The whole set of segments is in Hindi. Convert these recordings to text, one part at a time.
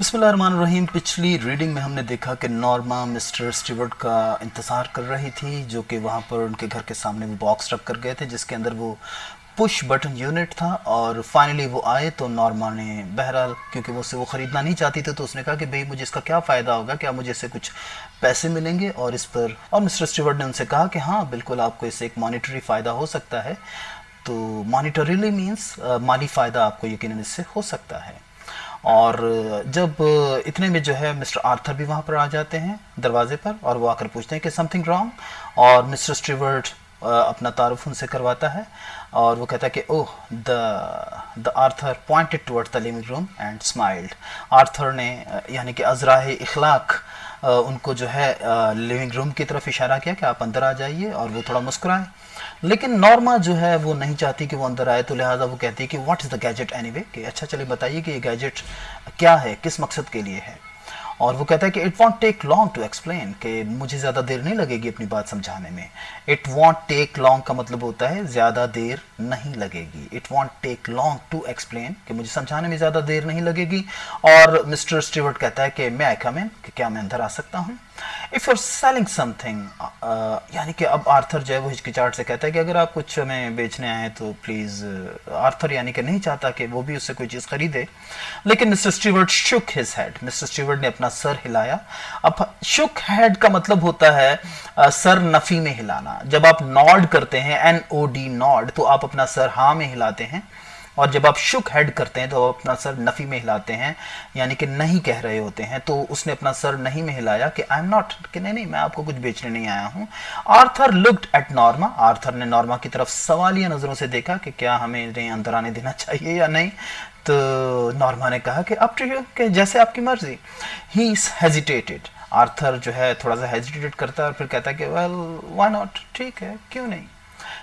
बिस्मिल्लाहिर्रहमानिर्रहीम। पिछली रीडिंग में हमने देखा कि नॉर्मा मिस्टर स्टीवर्ट का इंतज़ार कर रही थी, जो कि वहाँ पर उनके घर के सामने वो बॉक्स रख कर गए थे जिसके अंदर वो पुश बटन यूनिट था। और फाइनली वो आए तो नॉर्मा ने बहरहाल, क्योंकि वो उससे वो ख़रीदना नहीं चाहती थी, तो उसने कहा कि भाई मुझे इसका क्या फ़ायदा होगा, क्या मुझे इससे कुछ पैसे मिलेंगे। और इस पर मिस्टर स्टीवर्ट ने उनसे कहा कि हाँ बिल्कुल, आपको इससे एक मॉनिटरी फ़ायदा हो सकता है। तो मॉनिटरीली मीन्स माली फ़ायदा आपको यकीनन इससे हो सकता है। और जब इतने में जो है मिस्टर आर्थर भी वहाँ पर आ जाते हैं दरवाजे पर, और वो आकर पूछते हैं कि समथिंग रॉन्ग। और मिस्टर स्टीवर्ट अपना तारुफ उनसे करवाता है और वो कहता है कि oh, the Arthur pointed towards the living room and smiled. Arthur ने यानी कि अज़राए इखलाक उनको जो है लिविंग रूम की तरफ इशारा किया कि आप अंदर आ जाइए, और वो थोड़ा मुस्कुराए। लेकिन नॉर्मा जो है वो नहीं चाहती कि वो अंदर आए, तो लिहाजा वो कहती है कि what is the gadget anyway, कि अच्छा चलिए बताइए कि ये गैजेट क्या है, किस मकसद के लिए है। और वो कहता है कि it won't take long to explain, कि मुझे ज़्यादा देर नहीं लगेगी अपनी बात समझाने में। इट वॉन्ट टेक लॉन्ग का मतलब होता है ज़्यादा देर नहीं लगेगी। It won't take long to explain, कि मुझे समझाने में ज़्यादा देर नहीं लगेगी। और मिस्टर स्टीवर्ट कहता है कि मैं आई कम इन, कि क्या मैं अंदर आ सकता हूँ। इफ़ यूर सेलिंग समथिंग, यानी कि अब आर्थर जो है वो हिचकिचाहट से कहता है कि अगर आप कुछ हमें बेचने आए तो प्लीज़। आर्थर यानी कि नहीं चाहता कि वो भी उससे कोई चीज़ खरीदे। लेकिन mister Stewart shook his head, mister Stewart ने अपना सर हिलाया। अब शुक हेड का मतलब होता है सर नफ़ी में हिलाना। जब आप नॉड करते हैं, NOD नॉड, तो आप अपना सर हाँ में हिलाते हैं, और जब आप शुक हेड करते हैं तो आप अपना सर नफ़ी में हिलाते हैं, यानी कि नहीं कह रहे होते हैं। तो उसने अपना सर नहीं में हिलाया कि आई एम नॉट, कि नहीं मैं आपको कुछ बेचने नहीं आया हूँ। Arthur looked at Norma, Arthur ने नॉर्मा की तरफ सवालिया नज़रों से देखा कि क्या हमें इन्हें अंदर आने देना चाहिए या नहीं। तो नॉर्मा ने कहा कि अप टू यू, कि जैसे आपकी मर्जी। ही हेजिटेटेड, आर्थर जो है थोड़ा सा हेजिटेट करता है और फिर कहता है कि वेल व्हाई नॉट, ठीक है क्यों नहीं,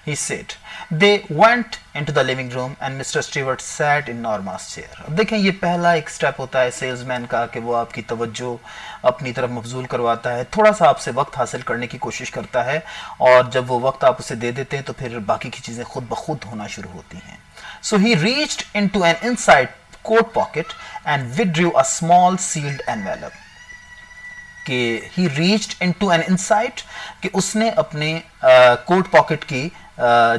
he said. They went into the living room and Mr. Stewart sat in Norma's chair. अब देखें, ये पहला एक स्टेप होता है सेल्समैन का, कि वो आपकी तवज्जो अपनी तरफ मबजूल करवाता है, थोड़ा सा आपसे वक्त हासिल करने की कोशिश करता है, और जब वो वक्त आप उसे दे देते हैं तो फिर बाकी की चीज़ें खुद ब खुद होना शुरू होती हैं। So he reached into an inside coat pocket and withdrew a small sealed envelope. कि ही रीच्ड इनटू एन इनसाइट, कि उसने अपने कोट पॉकेट की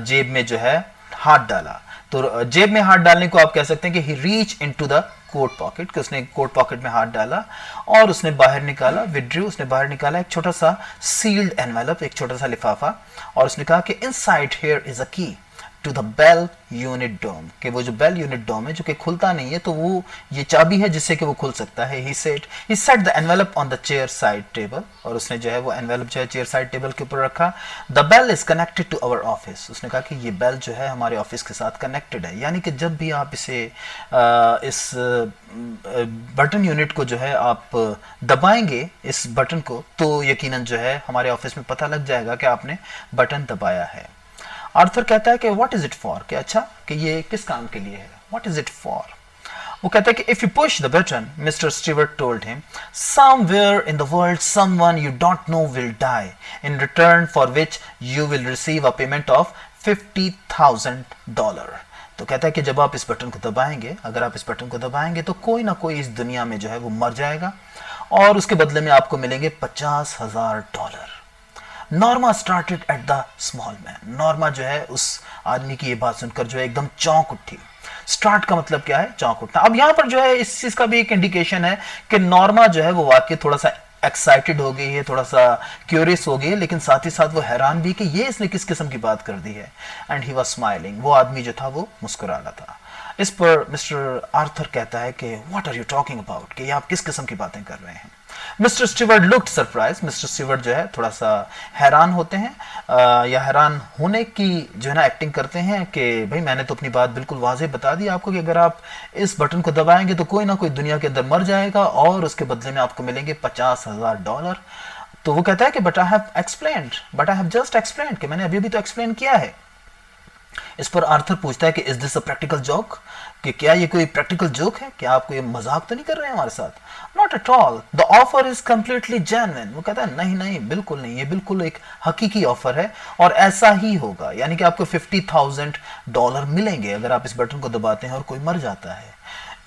जेब में जो है हाथ डाला। तो जेब में हाथ डालने को आप कह सकते हैं कि he reach into the coat pocket, कि उसने कोट पॉकेट में हाथ डाला और उसने बाहर निकाला, विड्रू, उसने बाहर निकाला एक छोटा सा सील्ड एनवेलप, एक छोटा सा लिफाफा, और उसने कहा कि इनसाइड हियर इज अ की टू द बेल यूनिट डोम, कि वो जो बेल यूनिट डोम है जो कि खुलता नहीं है, तो वो ये चाबी है जिससे कि वो खुल सकता है। He set the envelope on the chair side table, और उसने जो है वो एनवेलप जो है चेयर साइड टेबल के ऊपर रखा। The bell is connected to our office, उसने कहा कि ये बेल जो है हमारे ऑफिस के साथ कनेक्टेड है, यानी कि जब भी आप इसे इस बटन यूनिट को जो है आप दबाएंगे इस बटन को, तो यकीनन जो है हमारे ऑफिस में पता लग जाएगा कि आपने बटन दबाया है। आर्थर कहता है कि व्हाट इज इट फॉर, कि अच्छा कि ये किस काम के लिए है, व्हाट इज इट फॉर। वो कहता है कि if you push the button, Mister Stewart told him, somewhere in the world someone you don't know will die, in return for which you will receive a payment of $50,000। तो कहता है कि जब आप इस बटन को दबाएंगे, अगर आप इस बटन को दबाएंगे तो कोई ना कोई इस दुनिया में जो है वो मर जाएगा, और उसके बदले में आपको मिलेंगे $50,000। Norma started at the small man, Norma जो है उस आदमी की ये बात सुनकर जो है एकदम चौंक उठी। स्टार्ट का मतलब क्या है, चौंक उठना। अब यहाँ पर जो है इस चीज का भी एक इंडिकेशन है कि नॉर्मा जो है वो वाकई थोड़ा सा एक्साइटेड हो गई है, थोड़ा सा क्यूरियस हो गई है, लेकिन साथ ही साथ वो हैरान भी कि ये इसने किस किस्म की बात कर दी है। एंड ही वाज स्माइलिंग, वो आदमी जो था वो मुस्कुरा रहा था। इस पर मिस्टर आर्थर कहता है कि what are you talking about, कि आप किस किस्म की बातें कर रहे हैं। Mister Stewart looked surprise, Mister Stewart जो है थोड़ा सा हैरान होते हैं, या हैरान होने की जो है ना एक्टिंग करते हैं कि भाई मैंने तो अपनी बात बिल्कुल वाज़ेह बता दी आपको कि अगर आप इस बटन को दबाएंगे तो कोई ना कोई दुनिया के अंदर मर जाएगा, और उसके बदले में आपको मिलेंगे $50,000। तो वो कहता है कि but I have explained, but I have just explained, कि मैंने अभी भी तो एक्सप्लेन किया है। इस पर आर्थर पूछता है कि is this a practical joke, कि क्या ये कोई प्रैक्टिकल जोक है, क्या आप कोई मजाक तो नहीं कर रहे हैं हमारे साथ। Not at all, the offer is completely genuine. वो कहता है नहीं नहीं बिल्कुल नहीं, ये बिल्कुल एक हकीकी ऑफर है और ऐसा ही होगा, यानी कि आपको $50,000 मिलेंगे अगर आप इस बटन को दबाते हैं और कोई मर जाता है।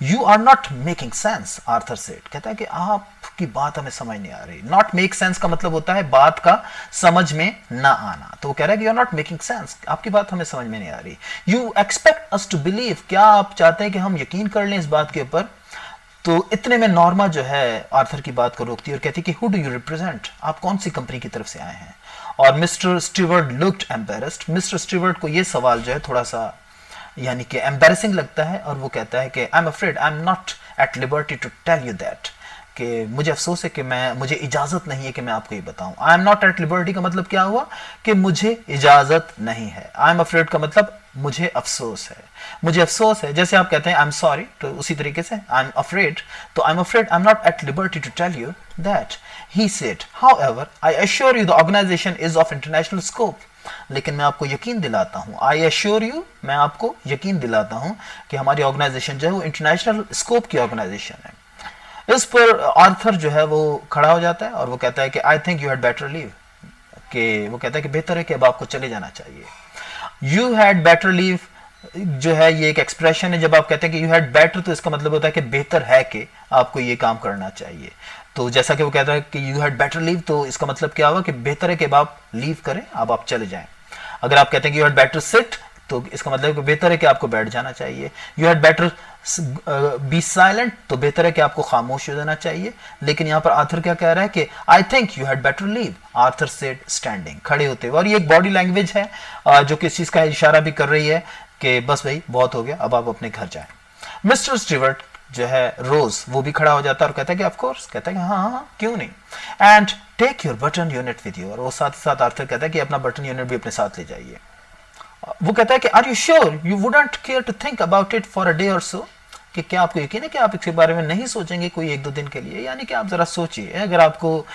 You are not making sense, Arthur said. कहता है कि आपकी बात हमें समझ नहीं आ रही। नॉट मेक सेंस का मतलब होता है बात का समझ में ना आना। तो वो कह रहा है कि you are not making sense, आपकी बात हमें समझ में नहीं आ रही। You expect us to believe, क्या आप चाहते हैं कि हम यकीन कर लें इस बात के ऊपर। तो इतने में नॉर्मा जो है आर्थर की बात को रोकती है और कहती है कि हु डू यू रिप्रेजेंट, आप कौन सी कंपनी की तरफ से आए हैं। और mister Stewart looked embarrassed. Mister Stewart को ये सवाल जो है थोड़ा सा यानी कि एम्बेरसिंग लगता है और वो कहता है कि I am afraid I am not at liberty to tell you that, कि मुझे अफसोस है कि मुझे इजाजत नहीं है कि मैं आपको ये बताऊं। आई एम नॉट एट लिबर्टी का मतलब क्या हुआ कि मुझे इजाजत नहीं है। आई एम अफ्रेड का मतलब मुझे अफसोस है, मुझे अफसोस है। जैसे आप कहते हैं आई एम सॉरी, तो उसी तरीके से आई एम अफ्रेड, तो I am afraid I am not at liberty to tell you that. He said however I assure you the organization is of international scope. लेकिन मैं आपको यकीन दिलाता हूं, आई एश्योर यू, मैं आपको यकीन दिलाता हूं कि हमारी ऑर्गेनाइजेशन जो है वो इंटरनेशनल स्कोप की ऑर्गेनाइजेशन है। इस पर आर्थर जो है वो खड़ा हो जाता है और वो कहता है कि I think you had better leave, कि वो कहता है कि बेहतर है कि अब आपको चले जाना चाहिए। यू हैड बेटर लीव जो है ये एक एक्सप्रेशन है। जब आप कहते हैं कि यू हैड बेटर, तो इसका मतलब होता है कि बेहतर है कि आपको ये काम करना चाहिए। तो जैसा कि वो कहता है कि यू हैड बेटर लीव, तो इसका मतलब क्या हुआ कि बेहतर है कि अब आप लीव करें, अब आप चले जाएं। अगर आप कहते हैं कि यू हैड बेटर सिट, तो इसका मतलब है कि बेहतर है कि आपको बैठ जाना चाहिए। You had better be silent, तो बेहतर है कि आपको खामोश हो जाना चाहिए। लेकिन यहां पर आर्थर क्या कह रहा है कि I think you had better leave, Arthur said standing, खड़े होते हुए। और ये एक बॉडी लैंग्वेज है जो कि इस चीज का इशारा भी कर रही है कि बस भाई बहुत हो गया, अब आप अपने घर जाएं। मिस्टर स्टीवर्ट जो है रोज, वो भी खड़ा हो जाता है और कहता है कि ऑफ कोर्स, कहता है कि हाँ हाँ क्यों नहीं, and take your button unit with you. और वो साथ ही साथ आर्थर कहता है कि अपना बटन यूनिट भी अपने साथ ले जाइए। वो कहता है कि are you sure you wouldn't care to think about it for a day or so, कि क्या आपको यकीन है कि आप इसके बारे में नहीं सोचेंगे कोई एक दो दिन के लिए। यानी कि आप जरा सोचिए, अगर आपको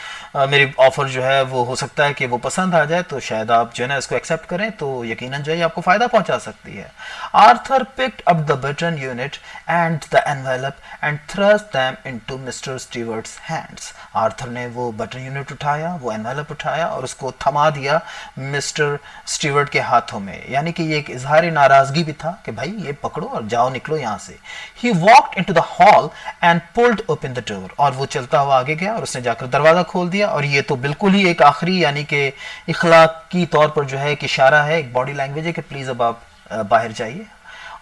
मेरी ऑफर जो है वो हो सकता है कि वो पसंद आ जाए, तो शायद आप जो है ना इसको एक्सेप्ट करें, तो यकीनन जो है आपको फायदा पहुंचा सकती है। Arthur picked up the button unit and the envelope and thrust them into Mister Stewart's hands. Arthur ने वो बटन यूनिट उठाया, वो एनवेलप उठाया और उसको थमा दिया मिस्टर स्टीवर्ट के हाथों में। यानी कि ये एक इजहार नाराजगी भी था कि भाई ये पकड़ो और जाओ, निकलो यहाँ से। He walked into the hall and pulled open the door। और वो चलता हुआ आगे गया और उसने जाकर दरवाजा खोल दिया। और ये तो बिल्कुल ही एक आखिरी यानी कि इखलाकी तौर पर जो है एक इशारा है, एक बॉडी लैंग्वेज है कि प्लीज अब आप बाहर जाइए।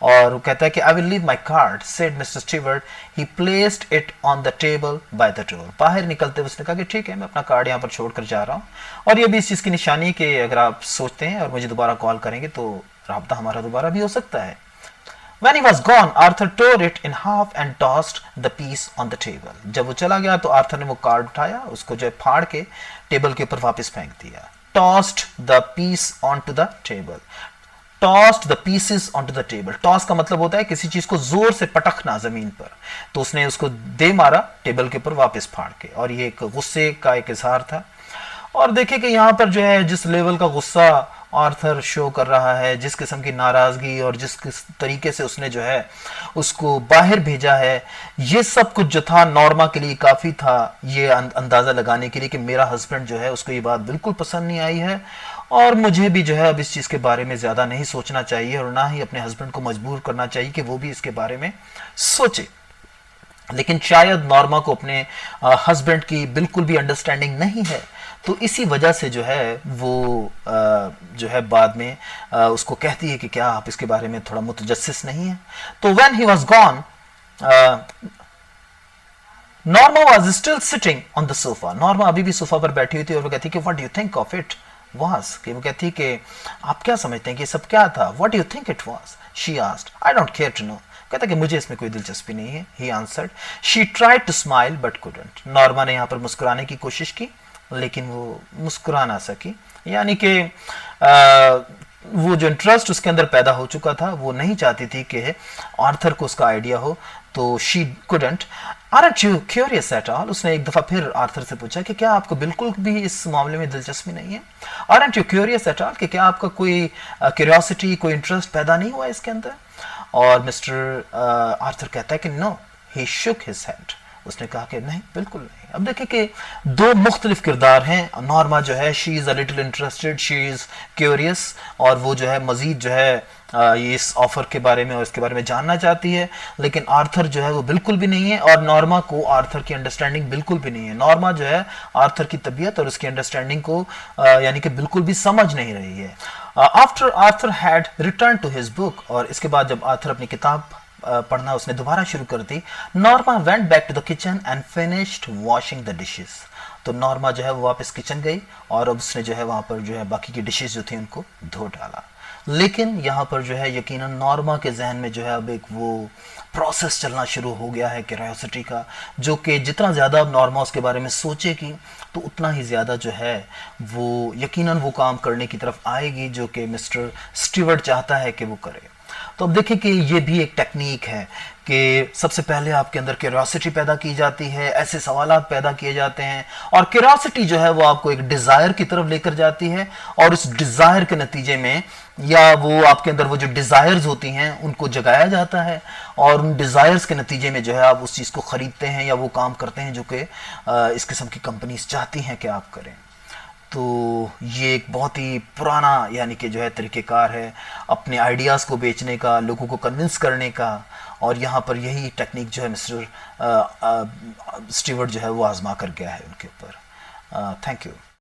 और वो कहता है कि I will leave my card, said mister Stewart. He placed it on the table by the door. बाहर निकलते हुए उसने कहा कि ठीक है, मैं अपना कार्ड यहाँ पर छोड़कर जा रहा हूँ। और ये भी इस चीज़ की निशानी है कि अगर आप सोचते हैं और मुझे दोबारा कॉल करेंगे तो राब्ता हमारा दोबारा भी हो सकता है। When he was gone, Arthur tore it in half and tossed the piece on the table। जब वो चला गया तो आर्थर ने वो कार्ड उठाया, उसको जो है फाड़ के टेबल के ऊपर वापस फेंक दिया। Tossed the piece onto the table। Tossed the pieces onto the table। Toss का मतलब होता है किसी चीज को जोर से पटकना जमीन पर, तो उसने उसको दे मारा टेबल के ऊपर वापस फाड़ के। और ये एक गुस्से का एक इजहार था। और देखिए कि यहाँ पर जो है जिस लेवल का गुस्सा आर्थर शो कर रहा है, जिस किस्म की नाराजगी और जिस तरीके से उसने जो है उसको बाहर भेजा है, ये सब कुछ जो था नॉर्मा के लिए काफी था ये अंदाजा लगाने के लिए कि मेरा हस्बैंड जो है उसको ये बात बिल्कुल पसंद नहीं आई है और मुझे भी जो है अब इस चीज के बारे में ज्यादा नहीं सोचना चाहिए और ना ही अपने हस्बैंड को मजबूर करना चाहिए कि वो भी इसके बारे में सोचे। लेकिन शायद नॉर्मा को अपने हस्बैंड की बिल्कुल भी अंडरस्टैंडिंग नहीं है, तो इसी वजह से जो है वो जो है बाद में उसको कहती है कि क्या आप इसके बारे में थोड़ा मुतजस्सिस नहीं है। तो when he was gone, Norma was still sitting on the sofa. Norma अभी भी सोफा पर बैठी हुई थी और वो कहती कि what do you think of it was, कि वो कहती कि आप क्या समझते हैं कि सब क्या था। What do you think it was, she asked. I don't care to know. कहता कि मुझे इसमें कोई दिलचस्पी नहीं है। He answered. She tried to smile but couldn't. Norma ने यहाँ पर मुस्कुराने की कोशिश की लेकिन वो मुस्कुरा ना सकी, यानी कि वो जो इंटरेस्ट उसके अंदर पैदा हो चुका था वो नहीं चाहती थी कि आर्थर को उसका आइडिया हो, तो she couldn't. Aren't you curious at all, उसने एक दफा फिर आर्थर से पूछा कि क्या आपको बिल्कुल भी इस मामले में दिलचस्पी नहीं है। Aren't you curious at all, कि क्या आपका कोई क्यूरियोसिटी, कोई इंटरेस्ट पैदा नहीं हुआ इसके अंदर। और मिस्टर आर्थर कहता है कि नो। ही शुक हिज हेड। उसने कहा कि नहीं, बिल्कुल नहीं। अब देखें कि दो मुख्तलिफ किरदार हैं। नॉर्मा जो है she is a little interested, she is curious, और वो जो है मज़ीद जो है ये इस ऑफर के बारे में और इसके बारे में जानना चाहती है। लेकिन आर्थर जो है वो बिल्कुल भी नहीं है, और नॉर्मा को आर्थर की अंडरस्टैंडिंग बिल्कुल भी नहीं है। नॉर्मा जो है आर्थर की तबीयत और उसकी अंडरस्टैंडिंग को यानी कि बिल्कुल भी समझ नहीं रही है। After Arthur had return to his book, और इसके बाद जब आर्थर अपनी किताब पढ़ना उसने दोबारा शुरू कर दी, Norma went back to the kitchen and finished washing the dishes. तो नॉर्मा जो है वो वापस किचन गई और अब उसने जो है वहां पर जो है बाकी की डिशेस जो थी उनको धो डाला। लेकिन यहाँ पर जो है यकीनन नॉर्मा के जहन में जो है अब एक वो प्रोसेस चलना शुरू हो गया है क्यूरियोसिटी का, जो कि जितना ज़्यादा अब नॉर्मा उसके बारे में सोचेगी तो उतना ही ज़्यादा जो है वो यकीनन वो काम करने की तरफ आएगी जो कि मिस्टर स्टीवर्ट चाहता है कि वो करे। तो अब देखें कि ये भी एक टेक्निक है कि सबसे पहले आपके अंदर क्यूरियोसिटी पैदा की जाती है, ऐसे सवालात पैदा किए जाते हैं, और क्यूरियोसिटी जो है वो आपको एक डिज़ायर की तरफ लेकर जाती है, और उस डिज़ायर के नतीजे में या वो आपके अंदर वो जो डिज़ायर्स होती हैं उनको जगाया जाता है, और उन डिज़ायर्स के नतीजे में जो है आप उस चीज़ को ख़रीदते हैं या वो काम करते हैं जो कि इस किस्म की कंपनीज चाहती हैं कि आप करें। तो ये एक बहुत ही पुराना यानी कि जो है तरीक़ेकार है अपने आइडियाज़ को बेचने का, लोगों को कन्विंस करने का, और यहाँ पर यही टेक्निक जो है मिस्टर स्टीवर्ट जो है वो आजमा कर गया है उनके ऊपर। Thank you.